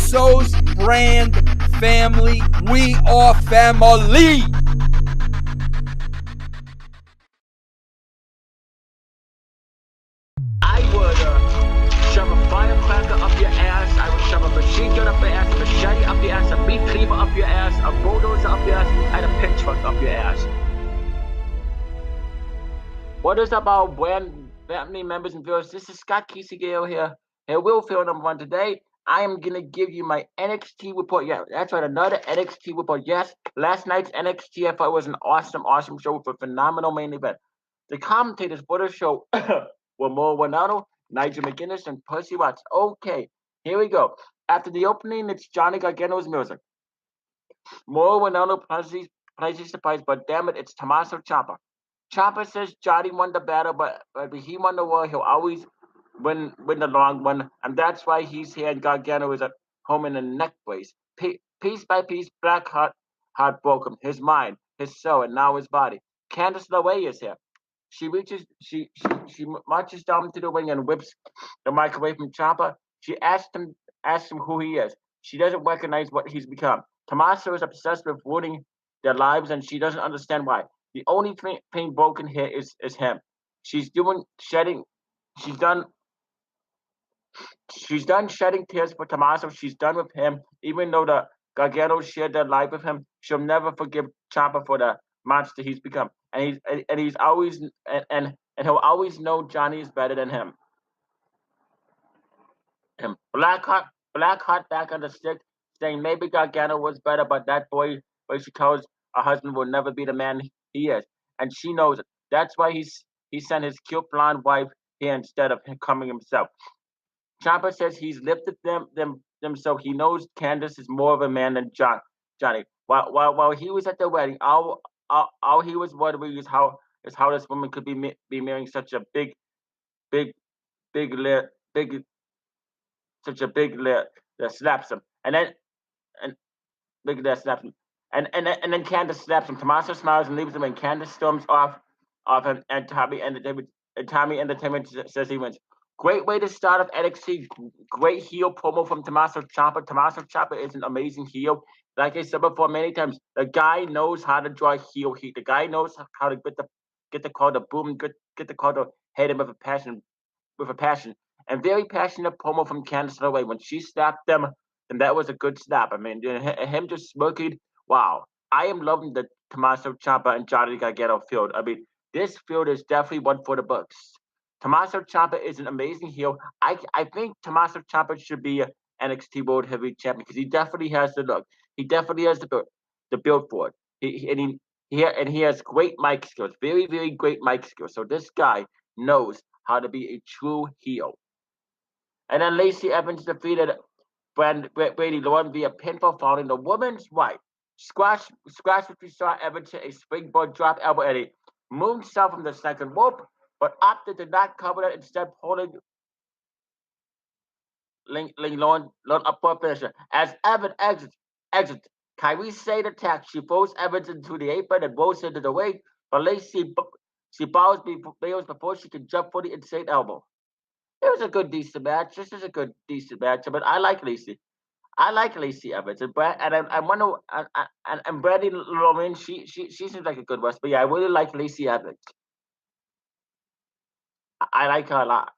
Usos brand family. We are family. I would shove a firecracker up your ass. I would shove a machine gun up your ass, a machete up your ass, a meat cleaver up your ass, a bulldozer up your ass, and a pitchfork up your ass. What is up, our brand family members and viewers? This is Scott Casey Gale here. Here, Will Field number 1 today. I am going to give you my NXT report. Yeah, that's right, another NXT report. Yes, last night's NXT, I thought was an awesome show with a phenomenal main event. The commentators for the show were Mo Ronaldo, Nigel McGuinness, and Percy Watts. Okay, here we go. After the opening, it's Johnny Gargano's music. Mo Ronaldo plays his surprise, but damn it, it's Tommaso Ciampa. Ciampa says Johnny won the battle, but he won the war. He'll always win the long one, and that's why he's here. And Gargano is at home in a neck brace. Piece by piece, Blackheart broke him, his mind, his soul, and now his body. Candice LeRae is here. She marches down to the ring and whips the mic away from Ciampa. She asks him who he is. She doesn't recognize what he's become. Tommaso is obsessed with ruining their lives, and she doesn't understand why. The only thing broken here is him. She's done shedding tears for Tommaso. She's done with him. Even though the Gargano shared their life with him, she'll never forgive Ciampa for the monster he's become. And he's always and he'll always know Johnny is better than him. Blackheart back on the stick, saying maybe Gargano was better, but that boy she tells her husband will never be the man he is. And she knows it. That's why he sent his cute blonde wife here instead of coming himself. Ciampa says he's lifted them so he knows Candice is more of a man than Johnny. While he was at the wedding, all he was wondering is how this woman could be marrying such a big that slaps him, and big that slaps him, and then Candice slaps him. Tommaso smiles and leaves him, and Candice storms off him, and Tommy Entertainment says he wins. Great way to start off NXT. Great heel promo from Tommaso Ciampa. Tommaso Ciampa is an amazing heel. Like I said before many times, the guy knows how to draw heel heat. The guy knows how to get the crowd to boom, get the crowd to hate him with a passion. And very passionate promo from Candice LeRae. When she slapped them, and that was a good slap. I mean, him just smirking. Wow. I am loving the Tommaso Ciampa and Johnny Gargano feud. I mean, this feud is definitely one for the books. Tommaso Ciampa is an amazing heel. I think Tommaso Ciampa should be an NXT World Heavyweight Champion because he definitely has the look. He definitely has the build for it. He has great mic skills, very, very great mic skills. So this guy knows how to be a true heel. And then Lacey Evans defeated Brady Lauren via pinfall following the woman's right. Squash, which we saw Evans hit a springboard drop elbow at a moonsault from the second rope, but opted to not cover that, instead pulling Lauren up for a finisher. As Evans exits, Kyrie Sane attacks. She throws Evans into the apron and rolls into the ring, but Lacey bows before she can jump for the insane elbow. It was a good, decent match. This is a good, decent match. But I like Lacey. I like Lacey Evans, and I wonder, and Brandy Lauren. She seems like a good wrestler. But yeah, I really like Lacey Evans. I like her a lot.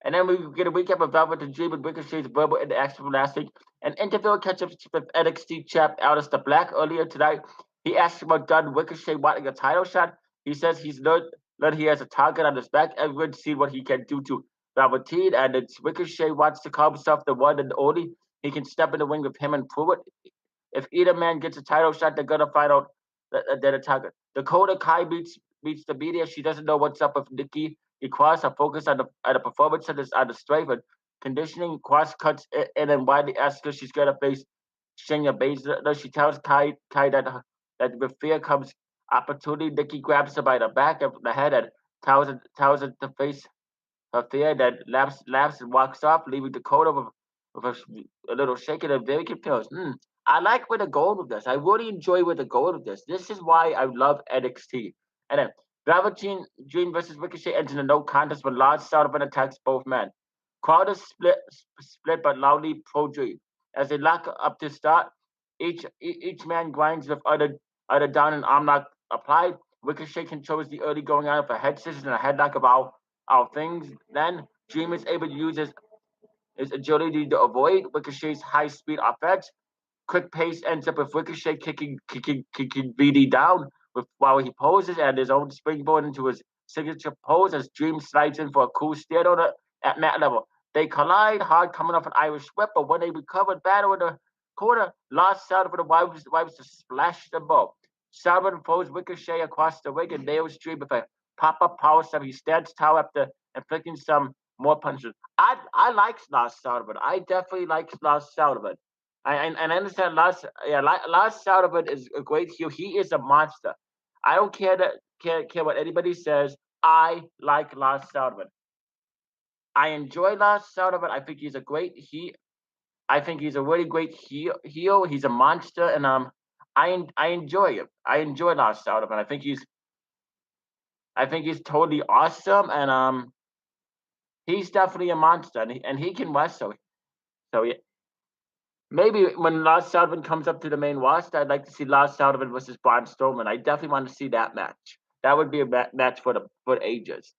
And then we get a recap of Velvet and Dream and Ricochet's verbal interaction from last week. An interview catch-up with NXT champ Aleister Black earlier tonight. He asked about Dunn Ricochet wanting a title shot. He says he's learned he has a target on his back. Everyone's seen what he can do to Velveteen, and it's Ricochet wants to call himself the one and only. He can step in the ring with him and prove it. If either man gets a title shot, they're gonna find out that they're the target. Dakota Kai meets the media. She doesn't know what's up with Nikki Cross. Her focus on the performance on the strength and conditioning. Cross cuts in and widely asks her she's gonna face Shayna Baszler. She tells Kai that with fear comes opportunity. Nikki grabs her by the back of the head and tells her to face her fear. Then laughs and walks off, leaving Dakota with a little shaken and very confused. I like where they're going with this. I really enjoy where they're going with this. This is why I love NXT. And then Velveteen Dream versus Ricochet ends in a no contest when Lars Sullivan attacks both men. Crowd is split but loudly pro Dream. As they lock up to start, each man grinds with other down and arm lock applied. Ricochet controls the early going out of a head scissors and a headlock of our things. Then Dream is able to use his agility to avoid Ricochet's high speed offense. Quick pace ends up with Ricochet kicking BD down while he poses and his own springboard into his signature pose as Dream slides in for a cool stare on it at mat level. They collide hard coming off an Irish whip, but when they recovered battle in the corner, Lars Sullivan wipes to splash them both. Sullivan throws Ricochet across the ring and nails Dream with a pop-up power slam. He stands tall after inflicting some more punches. I like Lars Sullivan. I definitely like Lars Sullivan. I understand Lars Sullivan is a great heel. He is a monster. I don't care what anybody says. I like Lars Sullivan. I enjoy Lars Sullivan. I think he's a great I think he's a really great heel. He's a monster, and I enjoy him. I enjoy Lars Sullivan. I think he's totally awesome, and he's definitely a monster, and he can wrestle. So yeah. Maybe when Lars Sullivan comes up to the main roster, I'd like to see Lars Sullivan versus Braun Strowman. I definitely want to see that match. That would be a match for ages.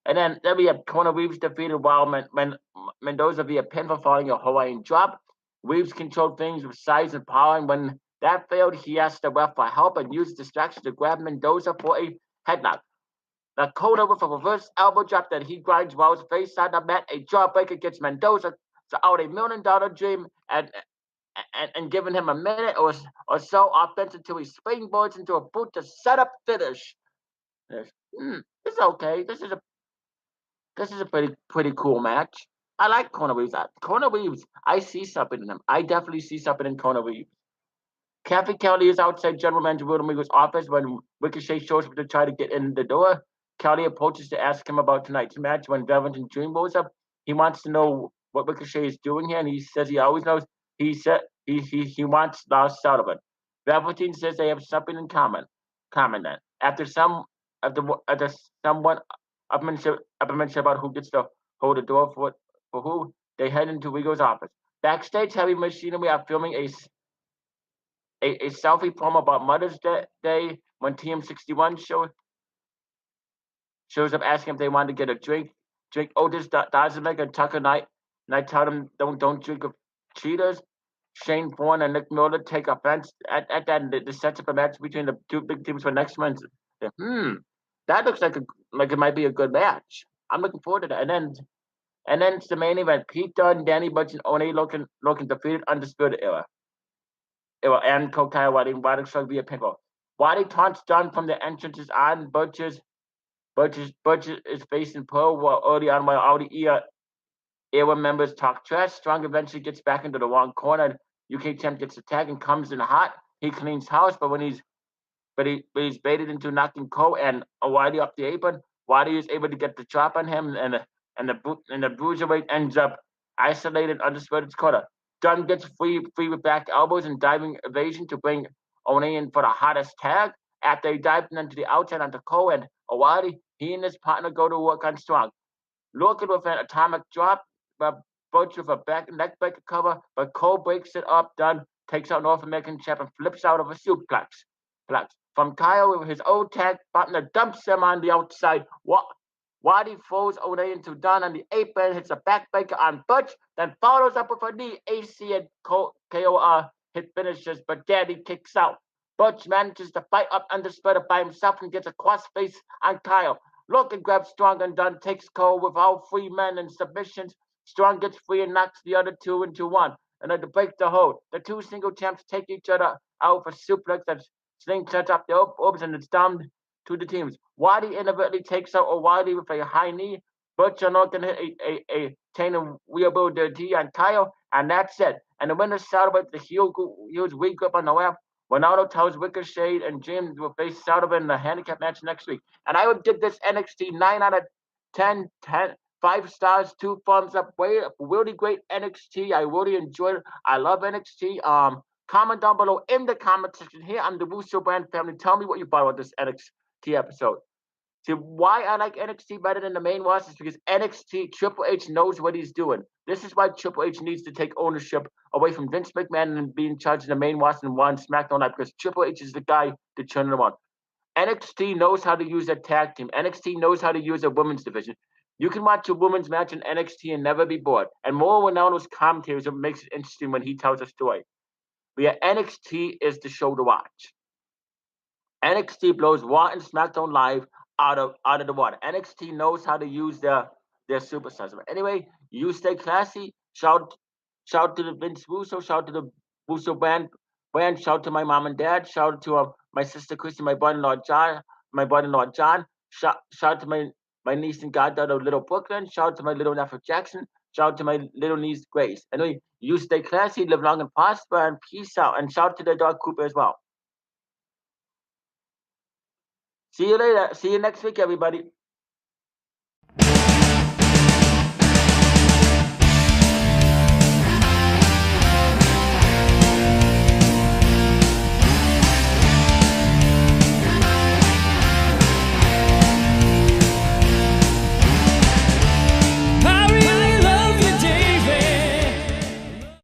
And then we have Kona Reeves defeated while Mendoza via pinfall following a Hawaiian drop. Reeves controlled things with size and power, and when that failed, he asked the ref for help and used distraction to grab Mendoza for a headlock. Kona with a reverse elbow drop that he grinds while his face on the mat. A jawbreaker gets Mendoza out $1 million dream and giving him a minute or so offense until he springboards into a boot to set up finish. It's okay. This is a pretty cool match. I like Kona Reeves. Kona Reeves, I see something in him. I definitely see something in Kona Reeves. Kathy Kelly is outside General Manager Rodrigo's office when Ricochet shows up to try to get in the door. Kelly approaches to ask him about tonight's match when Velveteen Dream rolls up. He wants to know what Ricochet is doing here, and he says he always knows. He said he wants Lars Sullivan. Velveteen says they have something in common. Then, after somewhat upmanship about who gets to hold the door for who, they head into Rigo's office. Backstage, Heavy Machinery are filming a selfie promo about Mother's Day when TM61 shows up asking if they want to get a drink. Otis doesn't make a Tucker night. And I tell them don't drink with cheaters. Shane Thorne and Nick Miller take offense at that. And the sets up a match between the two big teams for next month. That looks like it might be a good match. I'm looking forward to that. And then it's the main event: Pete Dunne, Danny Burch, and One looking defeated Undisputed Era and Kokai Waddy struck via pinfall. Waddy taunts Dunne from the entrances on. Burch is facing Pearl early on while all the era members talk trash. Strong eventually gets back into the wrong corner. UK champ gets attacked and comes in hot. He cleans house, but he's baited into knocking Cole and Waddy off the apron. Waddy is able to get the drop on him, and the bruiserweight ends up isolated Undisputed corner. Dunn gets free with back elbows and diving evasion to bring One in for the hottest tag. After he dived into the outside onto Cole and Owadi, he and his partner go to work on Strong. Looking with an atomic drop, but Burch with a neck breaker cover, but Cole breaks it up. Dunn takes out North American champ and flips out of a suplex. From Kyle with his old tag partner dumps him on the outside. Waddy throws One into Dunn on the apron, hits a backbreaker on Butch, then follows up with a knee. AC and KO hit finishes, but Daddy kicks out. Butch manages to fight up Undisputed by himself and gets a crossface on Kyle. Logan grabs Strong and Dunn takes Cole with all three men in submissions. Strong gets free and knocks the other two into one. And then to break the hold, the two single champs take each other out for suplex that slingshots off the ropes, and it's down to the teams. Waddy inadvertently takes out O'Waddy with a high knee. Butch and Logan hit a chain of wheelbarrow on Kyle, and that's it. And the winner celebrates the heels regroup on the left. Ronaldo tells Ricochet and James will face Sullivan in the handicap match next week. And I would give this NXT 9 out of 10, 5 stars, 2 thumbs up. Really great NXT. I really enjoyed it. I love NXT. Comment down below in the comment section here on the Russo Brand family. Tell me what you thought about this NXT episode. See, why I like NXT better than the main roster is because NXT, Triple H knows what he's doing. This is why Triple H needs to take ownership away from Vince McMahon and be in charge of the main roster and run SmackDown Live, because Triple H is the guy to turn it on. NXT knows how to use a tag team. NXT knows how to use a women's division. You can watch a women's match in NXT and never be bored. And more Ronaldo's commentaries, it makes it interesting when he tells a story. But yeah, NXT is the show to watch. NXT blows Raw and SmackDown Live out of the water. NXT knows how to use their superstars. Anyway, you stay classy. Shout to the Vince Russo. Shout to the Russo band. Shout to my mom and dad. Shout to my sister Christy, my brother-in-law John, Shout to my niece and goddaughter Little Brooklyn. Shout to my little nephew Jackson. Shout to my little niece Grace. Anyway, you stay classy, live long and prosper, and peace out. And shout to the dog Cooper as well. See you later. See you next week, everybody.